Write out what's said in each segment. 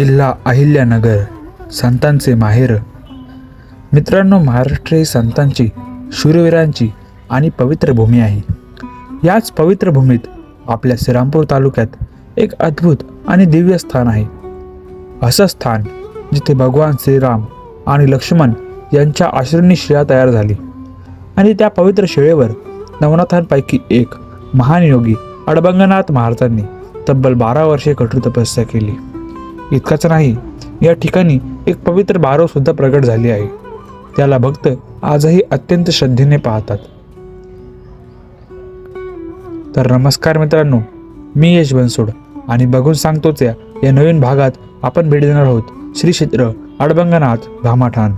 जिल्हा अहिल्यानगर, संतांचे माहेर. मित्रांनो, महाराष्ट्र ही संतांची, शूरवीरांची आणि पवित्र भूमी आहे. याच पवित्र भूमीत आपल्या श्रीरामपूर तालुक्यात एक अद्भुत आणि दिव्य स्थान आहे. असं स्थान जिथे भगवान श्रीराम आणि लक्ष्मण यांच्या आश्रयांनी शिळा तयार झाली आणि त्या पवित्र शिळेवर नवनाथांपैकी एक महान योगी अडबंगनाथ महाराजांनी तब्बल 12 वर्षे कठोर तपस्या केली. इतकंच नाही, या ठिकाणी एक पवित्र बारव सुद्धा प्रगट झाली आहे. त्याला भक्त आजही अत्यंत श्रद्धेने पाहतात. तर नमस्कार मित्रांनो, मी यश बनसोड आणि बघून सांगतोच या नवीन भागात आपण भेट देणार आहोत श्री क्षेत्र अडबंगनाथ भामाठाण.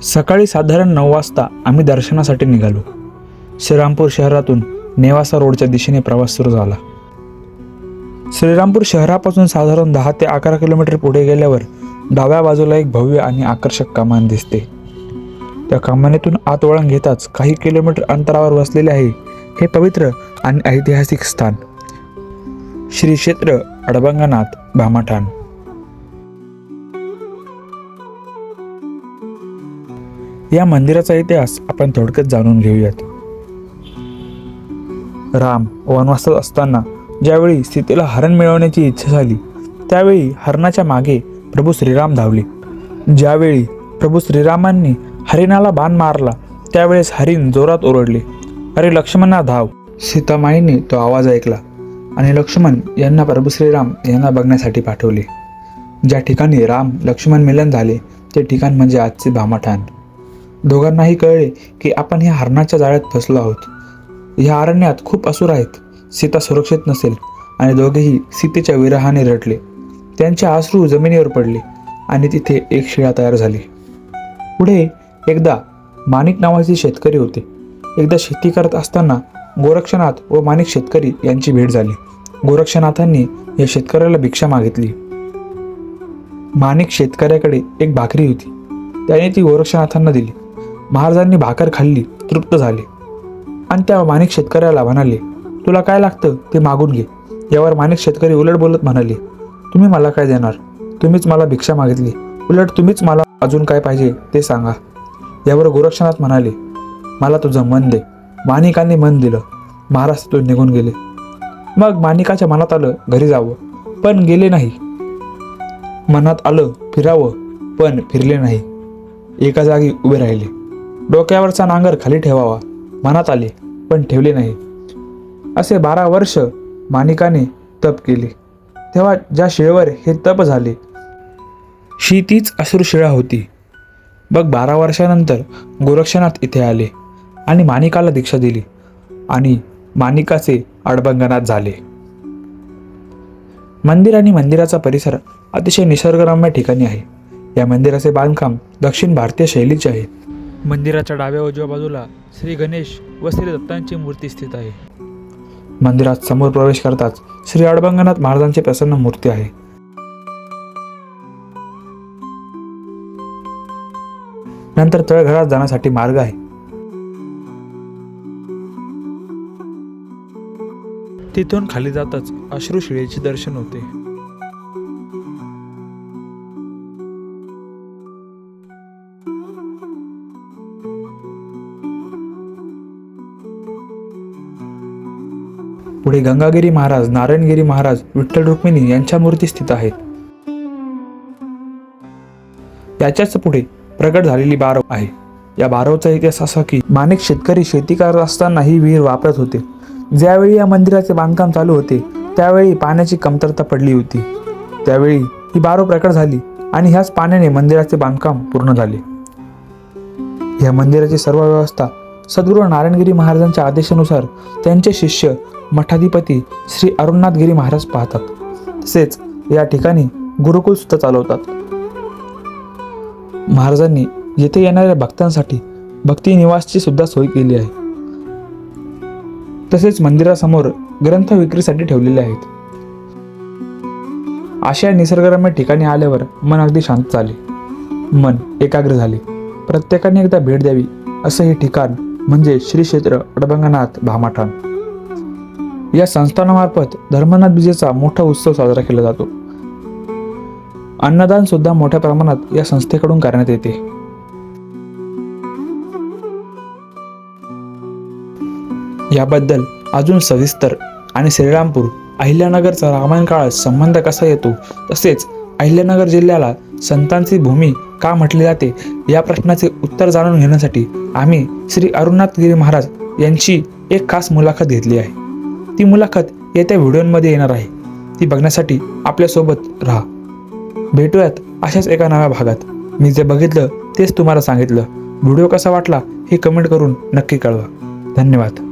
सकाळी साधारण 9 वाजता आम्ही दर्शनासाठी निघालो. श्रीरामपूर शहरातून नेवासा रोडच्या दिशेने प्रवास सुरू झाला. श्रीरामपूर शहरापासून साधारण 10 ते 11 किलोमीटर पुढे गेल्यावर डाव्या बाजूला एक भव्य आणि आकर्षक कमान दिसते. त्या कमानीतून आत वळण घेताच काही किलोमीटर अंतरावर वसलेले आहे हे पवित्र आणि ऐतिहासिक स्थान श्री क्षेत्र अडबंगनाथ भामाठाण. या मंदिराचा इतिहास आपण थोडक्यात जाणून घेऊयात. राम वनवासात असताना ज्यावेळी सीतेला हरण मिळवण्याची इच्छा झाली, त्यावेळी हरणाच्या मागे प्रभू श्रीराम धावले. ज्यावेळी प्रभू श्रीरामांनी हरिणाला बाण मारला, त्यावेळेस हरिण जोरात ओरडले, "अरे लक्ष्मणा धाव!" सीतामाईने तो आवाज ऐकला आणि लक्ष्मण यांना प्रभू श्रीराम यांना बघण्यासाठी पाठवले. ज्या ठिकाणी राम लक्ष्मण मिलन झाले ते ठिकाण म्हणजे आजचे भामाठाण. दोघांनाही कळले की आपण ह्या हरणाच्या जाळ्यात फसलो आहोत. ह्या अरण्यात खूप असुर आहेत. सीता सुरक्षित नसेल आणि दोघेही सीतेच्या विरहाने रडले. त्यांचे अश्रू जमिनीवर पडले आणि तिथे एक शिळा तयार झाली. पुढे एकदा माणिक नावाचे शेतकरी होते. एकदा शेती करत असताना गोरक्षनाथ व माणिक शेतकरी यांची भेट झाली. गोरक्षनाथांनी या शेतकऱ्याला भिक्षा मागितली. माणिक शेतकऱ्याकडे एक भाकरी होती. त्याने ती गोरक्षनाथांना दिली. महाराजांनी भाकर खाल्ली, तृप्त झाले आणि त्या माणिक शेतकऱ्याला म्हणाले, "तुला काय लागतं ते मागून घे." यावर माणिक शेतकरी उलट बोलत म्हणाले, "तुम्ही मला काय देणार? तुम्हीच मला भिक्षा मागितली. उलट तुम्हीच मला अजून काय पाहिजे ते सांगा." यावर गोरक्षनाथ म्हणाले, "मला तुझं मन दे." माणिकांनी मन दिलं. महाराज तिथून निघून गेले. मग माणिकाच्या मनात आलं घरी जावं, पण गेले नाही. मनात आलं फिरावं, पण फिरले नाही. एका जागी उभे राहिले. डोक्यावरचा नांगर खाली ठेवावा मनात आले, पण ठेवले नाही. असे 12 वर्ष माणिकाने तप केले. तेव्हा ज्या शिळेवर हे तप झाले ही तीच असुरशिळा होती. मग 12 वर्षानंतर गोरक्षनाथ इथे आले आणि माणिकाला दीक्षा दिली आणि माणिकाचे अडबंगनाथ झाले. मंदिर आणि मंदिराचा परिसर अतिशय निसर्गरम्य ठिकाणी आहे. या मंदिराचे बांधकाम दक्षिण भारतीय शैलीचे आहे. मंदिराच्या डाव्या उजव्या बाजूला श्री गणेश व श्री दत्तांची मूर्ती स्थित आहे. मंदिरात समोर प्रवेश करताच श्री अडबंगनाथ महाराजांची प्रसन्न मूर्ती आहे. नंतर तळघरात जाण्यासाठी मार्ग आहे. तिथून खाली जाताच अश्रुशिळेचे दर्शन होते. पुढे गंगागिरी महाराज, नारायणगिरी महाराज, विठ्ठल रुक्मिणी यांच्या मूर्ती स्थित आहेत. याच्याच पुढे प्रगट झालेली बारव आहे. या बारवचा इतिहास असा की माणिक शेतकरी शेती करत असताना ही विहीर वापरत होते. ज्यावेळी या मंदिराचे बांधकाम चालू होते त्यावेळी पाण्याची कमतरता पडली होती. त्यावेळी ही बारव प्रकट झाली आणि ह्याच पाण्याने मंदिराचे बांधकाम पूर्ण झाले. या मंदिराची सर्व व्यवस्था सद्गुरू नारायणगिरी महाराजांच्या आदेशानुसार त्यांचे शिष्य मठाधिपती श्री अरुणनाथगिरी महाराज पाहतात. तसेच या ठिकाणी गुरुकुल सुद्धा चालवतात. महाराजांनी येथे येणाऱ्या भक्तांसाठी भक्ती निवासची सुद्धा सोय केली आहे. तसेच मंदिरासमोर ग्रंथ विक्रीसाठी ठेवलेले आहेत. अशा निसर्गरम्य ठिकाणी आल्यावर मन अगदी शांत झाले, मन एकाग्र झाले. प्रत्येकाने एकदा भेट द्यावी असं हे ठिकाण म्हणजे श्री क्षेत्र अडबंगनाथ भामाठाण. या संस्थानामार्फत धर्मनाथ बीजेचा मोठा उत्सव साजरा केला जातो. अन्नदान सुद्धा मोठ्या प्रमाणात या संस्थेकडून करण्यात येते. याबद्दल अजून सविस्तर आणि श्रीरामपूर अहिल्यानगरचा रामायण काळात संबंध कसा येतो, तसेच अहिल्यानगर जिल्ह्याला संतांची भूमी का म्हटले जाते, या प्रश्नाचे उत्तर जाणून घेण्यासाठी आम्ही श्री अरुणनाथ गिरी महाराज यांची एक खास मुलाखत घेतली आहे. ती मुलाखत येत्या व्हिडिओमध्ये येणार आहे. ती बघण्यासाठी आपल्यासोबत राहा. भेटूयात अशाच एका नव्या भागात. मी जे बघितलं तेच तुम्हाला सांगितलं. व्हिडिओ कसा वाटला हे कमेंट करून नक्की कळवा. धन्यवाद.